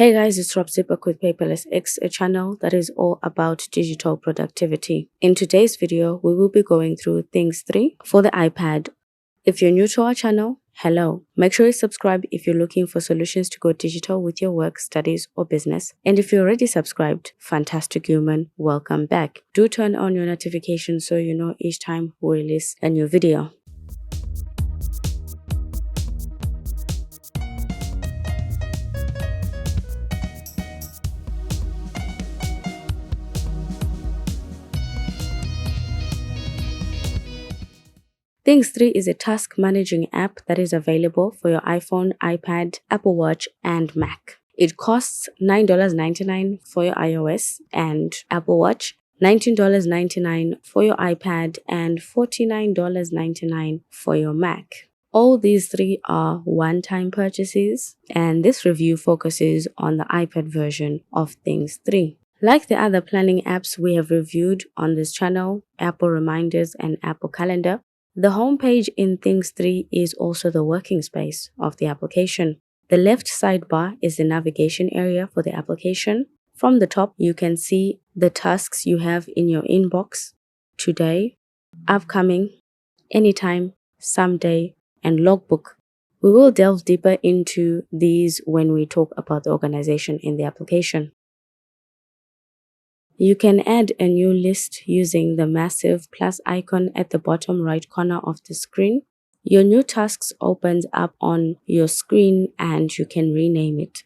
Hey guys, it's Rob Zipper with Paperless X, a channel that is all about digital productivity. In today's video, we will be going through Things 3 for the iPad. If you're new to our channel, hello. Make sure you subscribe if you're looking for solutions to go digital with your work, studies, or business. And if you're already subscribed, fantastic human, welcome back. Do turn on your notifications so you know each time we release a new video. Things 3 is a task managing app that is available for your iPhone, iPad, Apple Watch, and Mac. It costs $9.99 for your iOS and Apple Watch, $19.99 for your iPad, and $49.99 for your Mac. All these three are one-time purchases, and this review focuses on the iPad version of Things 3. Like the other planning apps we have reviewed on this channel, Apple Reminders and Apple Calendar, the homepage in Things 3 is also the working space of the application. The left sidebar is the navigation area for the application. From the top, you can see the tasks you have in your inbox: today, upcoming, anytime, someday, and logbook. We will delve deeper into these when we talk about the organization in the application. You can add a new list using the massive plus icon at the bottom right corner of the screen. Your new tasks opens up on your screen and you can rename it.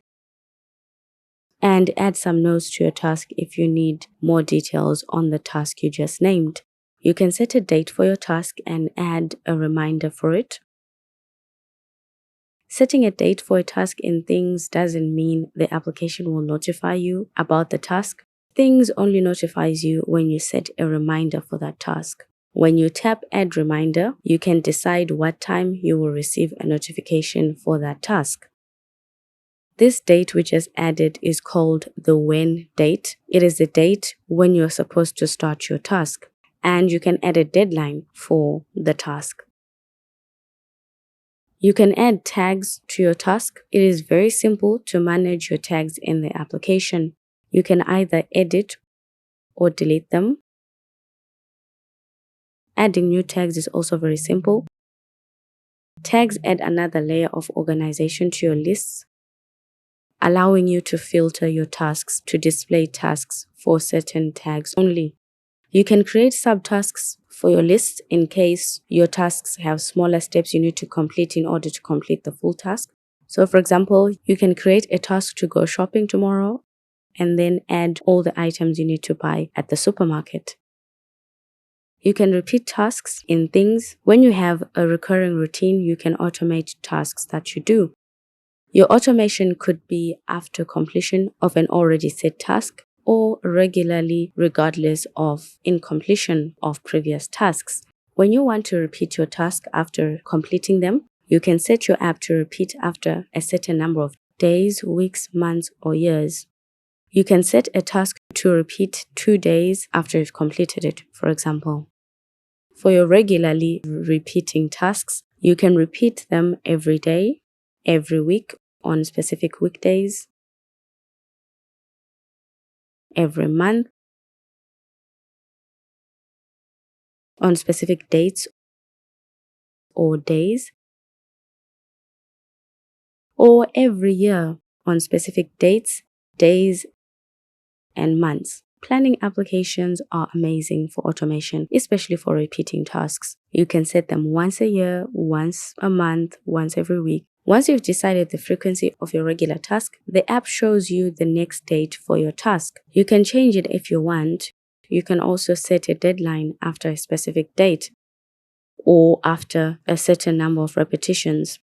And add some notes to your task if you need more details on the task you just named. You can set a date for your task and add a reminder for it. Setting a date for a task in Things doesn't mean the application will notify you about the task. Things only notifies you when you set a reminder for that task. When you tap Add Reminder, you can decide what time you will receive a notification for that task. This date we just added is called the when date. It is the date when you're supposed to start your task, and you can add a deadline for the task. You can add tags to your task. It is very simple to manage your tags in the application. You can either edit or delete them. Adding new tags is also very simple. Tags add another layer of organization to your lists, allowing you to filter your tasks to display tasks for certain tags only. You can create subtasks for your list in case your tasks have smaller steps you need to complete in order to complete the full task. So for example, you can create a task to go shopping tomorrow and then add all the items you need to buy at the supermarket. You can repeat tasks in Things. When you have a recurring routine, you can automate tasks that you do. Your automation could be after completion of an already set task or regularly regardless of incompletion of previous tasks. When you want to repeat your task after completing them, you can set your app to repeat after a certain number of days, weeks, months, or years. You can set a task to repeat 2 days after you've completed it, for example. For your regularly repeating tasks, you can repeat them every day, every week, on specific weekdays, every month, on specific dates or days, or every year on specific dates, days, and months. Planning applications are amazing for automation, especially for repeating tasks. You can set them once a year, once a month, once every week. Once you've decided the frequency of your regular task, the app shows you the next date for your task. You can change it if you want. You can also set a deadline after a specific date or after a certain number of repetitions.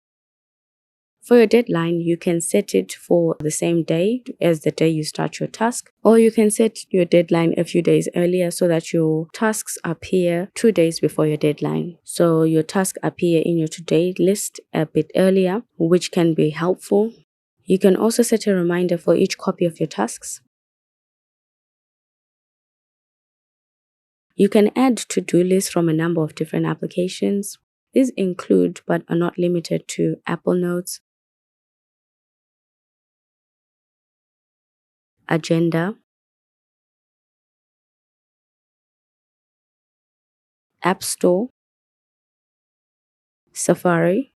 For your deadline, you can set it for the same day as the day you start your task, or you can set your deadline a few days earlier so that your tasks appear 2 days before your deadline. So your tasks appear in your to-do list a bit earlier, which can be helpful. You can also set a reminder for each copy of your tasks. You can add to-do lists from a number of different applications. These include, but are not limited to, Apple Notes, Agenda, App Store, Safari,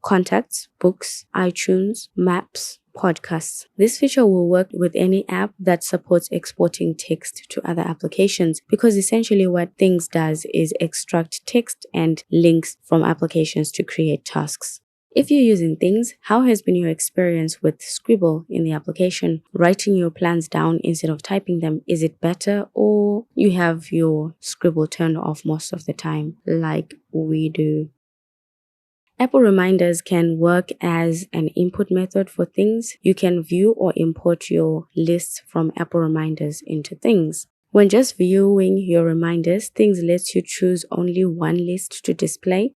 Contacts, Books, iTunes, Maps, Podcasts. This feature will work with any app that supports exporting text to other applications, because essentially what Things does is extract text and links from applications to create tasks. If you're using Things, how has been your experience with Scribble in the application? Writing your plans down instead of typing them, is it better, or you have your Scribble turned off most of the time like we do? Apple Reminders can work as an input method for Things. You can view or import your lists from Apple Reminders into Things. When just viewing your reminders, Things lets you choose only one list to display.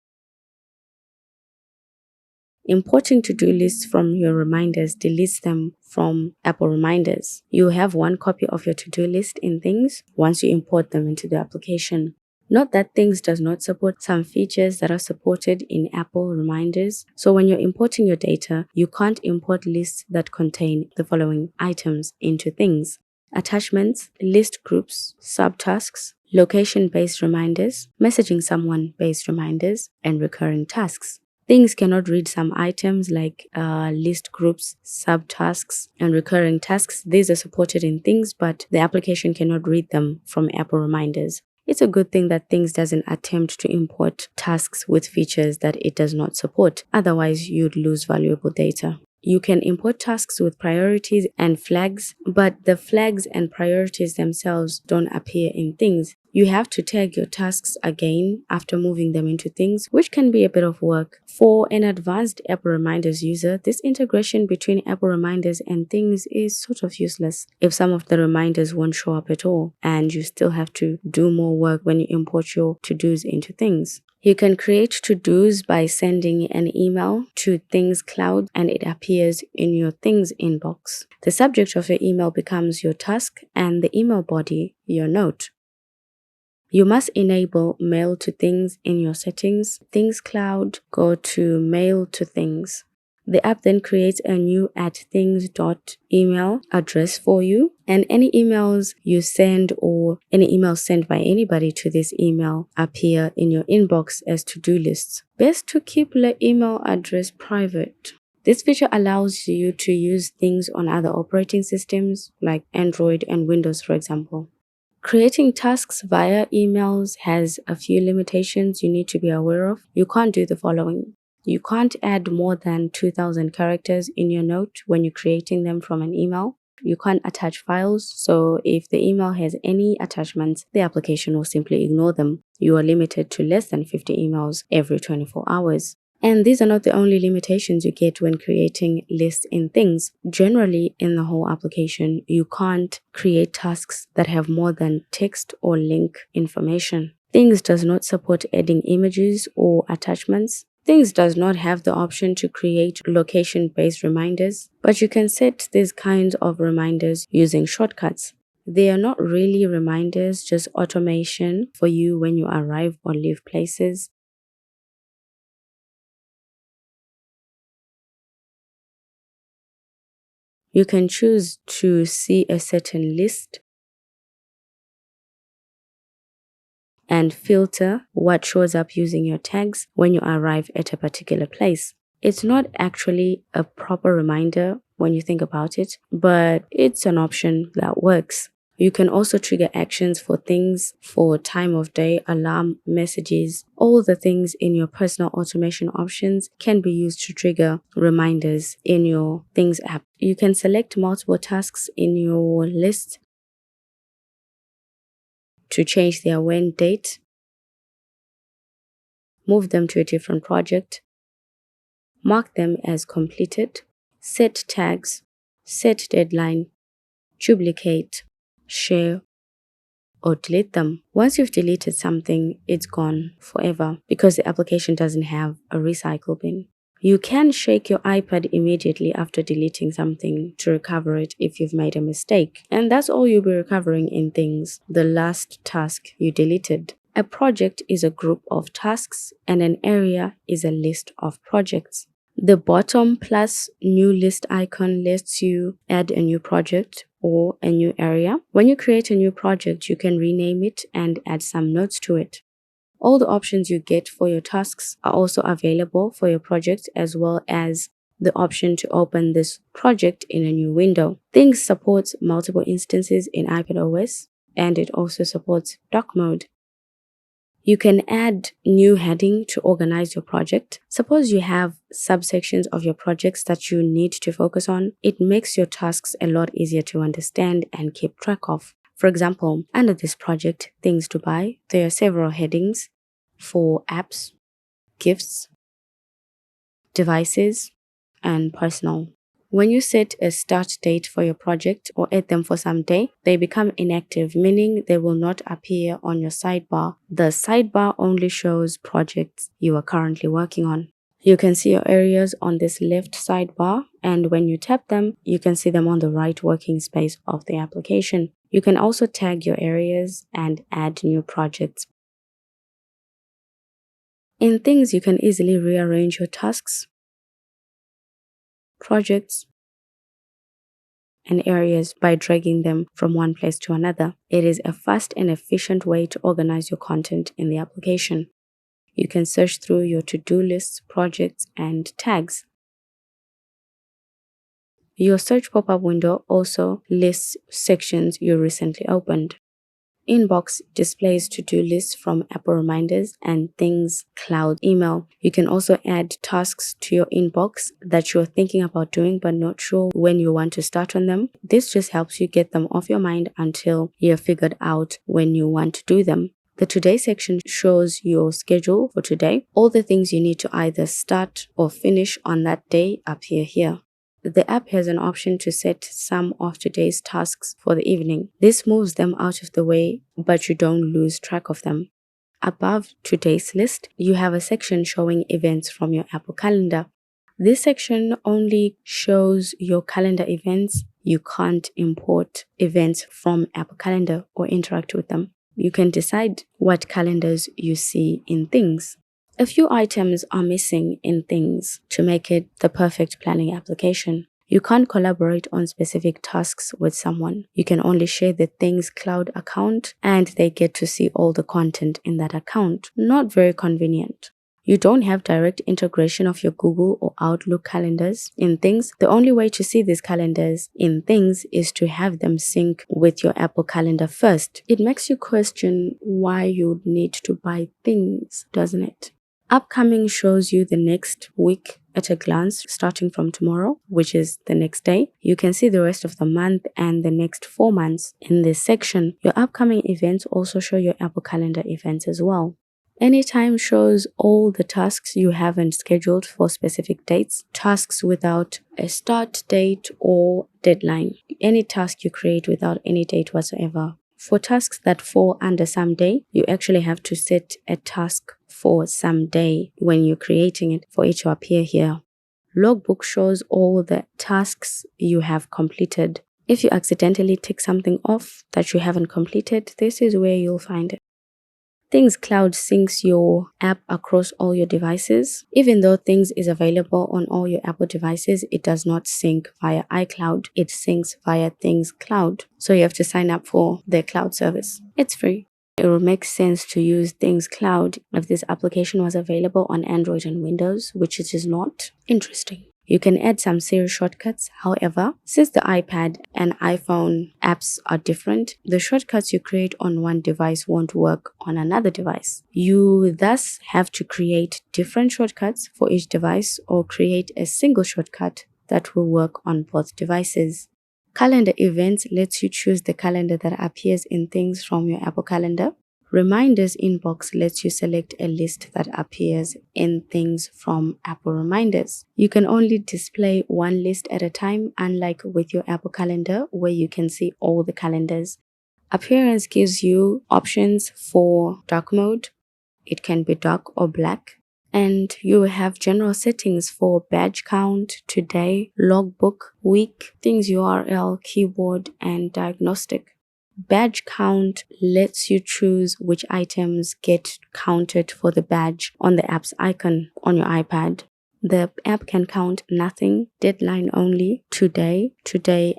Importing to-do lists from your reminders deletes them from Apple Reminders. You have one copy of your to-do list in Things once you import them into the application. Note that Things does not support some features that are supported in Apple Reminders. So when you're importing your data, you can't import lists that contain the following items into Things: attachments, list groups, subtasks, location-based reminders, messaging someone-based reminders, and recurring tasks. Things cannot read some items like list groups, subtasks, and recurring tasks. These are supported in Things, but the application cannot read them from Apple Reminders. It's a good thing that Things doesn't attempt to import tasks with features that it does not support. Otherwise, you'd lose valuable data. You can import tasks with priorities and flags, but the flags and priorities themselves don't appear in Things. You have to tag your tasks again after moving them into Things, which can be a bit of work. For an advanced Apple Reminders user, this integration between Apple Reminders and Things is sort of useless if some of the reminders won't show up at all, and you still have to do more work when you import your to-dos into Things. You can create to-dos by sending an email to Things Cloud, and it appears in your Things inbox. The subject of your email becomes your task and the email body your note. You must enable Mail to Things in your settings. Things Cloud, go to Mail to Things. The app then creates a new @things.email address for you, and any emails you send or any emails sent by anybody to this email appear in your inbox as to-do lists. Best to keep the email address private. This feature allows you to use Things on other operating systems like Android and Windows, for example. Creating tasks via emails has a few limitations you need to be aware of. You can't do the following. You can't add more than 2,000 characters in your note when you're creating them from an email. You can't attach files, so if the email has any attachments, the application will simply ignore them. You are limited to less than 50 emails every 24 hours. And these are not the only limitations you get when creating lists in Things. Generally, in the whole application, you can't create tasks that have more than text or link information. Things does not support adding images or attachments. Things does not have the option to create location-based reminders, but you can set these kinds of reminders using shortcuts. They are not really reminders, just automation for you when you arrive or leave places. You can choose to see a certain list and filter what shows up using your tags when you arrive at a particular place. It's not actually a proper reminder when you think about it, but it's an option that works. You can also trigger actions for Things for time of day, alarm, messages. All the things in your personal automation options can be used to trigger reminders in your Things app. You can select multiple tasks in your list to change their when date, move them to a different project, mark them as completed, set tags, set deadline, duplicate, share, or delete them. Once you've deleted something, it's gone forever because the application doesn't have a recycle bin. You can shake your iPad immediately after deleting something to recover it if you've made a mistake. And that's all you'll be recovering in Things, the last task you deleted. A project is a group of tasks, and an area is a list of projects. The bottom plus new list icon lets you add a new project or a new area. When you create a new project, you can rename it and add some notes to it. All the options you get for your tasks are also available for your project, as well as the option to open this project in a new window. Things supports multiple instances in iPadOS, and it also supports dock mode. You can add new heading to organize your project. Suppose you have subsections of your projects that you need to focus on. It makes your tasks a lot easier to understand and keep track of. For example, under this project, Things to Buy, there are several headings for apps, gifts, devices, and personal. When you set a start date for your project or add them for some day, they become inactive, meaning they will not appear on your sidebar. The sidebar only shows projects you are currently working on. You can see your areas on this left sidebar, and when you tap them, you can see them on the right working space of the application. You can also tag your areas and add new projects. In Things, you can easily rearrange your tasks, projects, and areas by dragging them from one place to another. It is a fast and efficient way to organize your content in the application. You can search through your to-do lists, projects, and tags. Your search pop-up window also lists sections you recently opened. Inbox displays to-do lists from Apple Reminders and Things Cloud email. You can also add tasks to your inbox that you're thinking about doing but not sure when you want to start on them. This just helps you get them off your mind until you've figured out when you want to do them. The Today section shows your schedule for today. All the things you need to either start or finish on that day appear here. The app has an option to set some of today's tasks for the evening. This moves them out of the way, but you don't lose track of them. Above today's list, you have a section showing events from your Apple Calendar. This section only shows your calendar events. You can't import events from Apple Calendar or interact with them. You can decide what calendars you see in Things. A few items are missing in Things to make it the perfect planning application. You can't collaborate on specific tasks with someone. You can only share the Things Cloud account, and they get to see all the content in that account. Not very convenient. You don't have direct integration of your Google or Outlook calendars in Things. The only way to see these calendars in Things is to have them sync with your Apple Calendar first. It makes you question why you'd need to buy Things, doesn't it? Upcoming shows you the next week at a glance, starting from tomorrow, which is the next day. You can see the rest of the month and the next 4 months in this section. Your upcoming events also show your Apple Calendar events as well. Anytime shows all the tasks you haven't scheduled for specific dates, tasks without a start date or deadline. Any task you create without any date whatsoever. For tasks that fall under someday, you actually have to set a task for someday when you're creating it for it to appear here. Logbook shows all the tasks you have completed. If you accidentally tick something off that you haven't completed, this is where you'll find it. Things Cloud syncs your app across all your devices. Even though Things is available on all your Apple devices, it does not sync via iCloud. It syncs via Things Cloud. So you have to sign up for their cloud service. It's free. It would make sense to use Things Cloud if this application was available on Android and Windows, which it is not. Interesting. You can add some Siri shortcuts. However, since the iPad and iPhone apps are different, the shortcuts you create on one device won't work on another device. You thus have to create different shortcuts for each device or create a single shortcut that will work on both devices. Calendar Events lets you choose the calendar that appears in Things from your Apple Calendar. Reminders Inbox lets you select a list that appears in Things from Apple Reminders. You can only display one list at a time, unlike with your Apple Calendar, where you can see all the calendars. Appearance gives you options for dark mode. It can be dark or black. And you have general settings for badge count, today, logbook, week, Things URL, keyboard, and diagnostic. Badge count lets you choose which items get counted for the badge on the app's icon on your iPad. The app can count nothing, deadline only, today,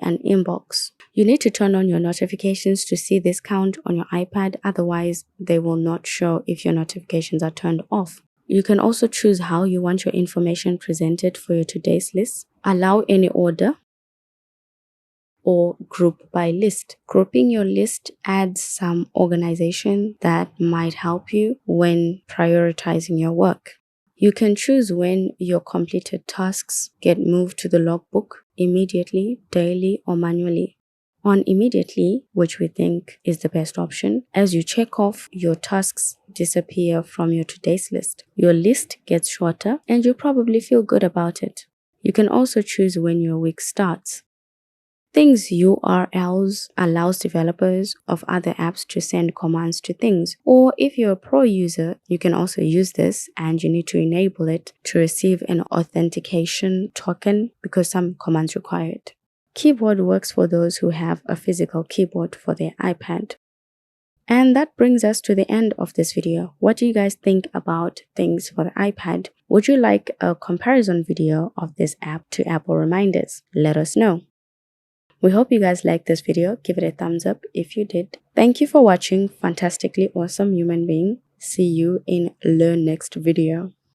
and inbox. You need to turn on your notifications to see this count on your iPad, otherwise they will not show if your notifications are turned off. You can also choose how you want your information presented for your today's list. Allow any order or group by list. Grouping your list adds some organization that might help you when prioritizing your work. You can choose when your completed tasks get moved to the logbook immediately, daily, or manually. On immediately, which we think is the best option, as you check off, your tasks disappear from your today's list. Your list gets shorter and you probably feel good about it. You can also choose when your week starts. Things URLs allows developers of other apps to send commands to things. Or if you're a pro user, you can also use this and you need to enable it to receive an authentication token because some commands require it. Keyboard works for those who have a physical keyboard for their iPad. And that brings us to the end of this video. What do you guys think about things for the iPad? Would you like a comparison video of this app to Apple reminders? Let us know. We hope you guys liked this video. Give it a thumbs up if you did. Thank you for watching, fantastically awesome human being. See you in the next video.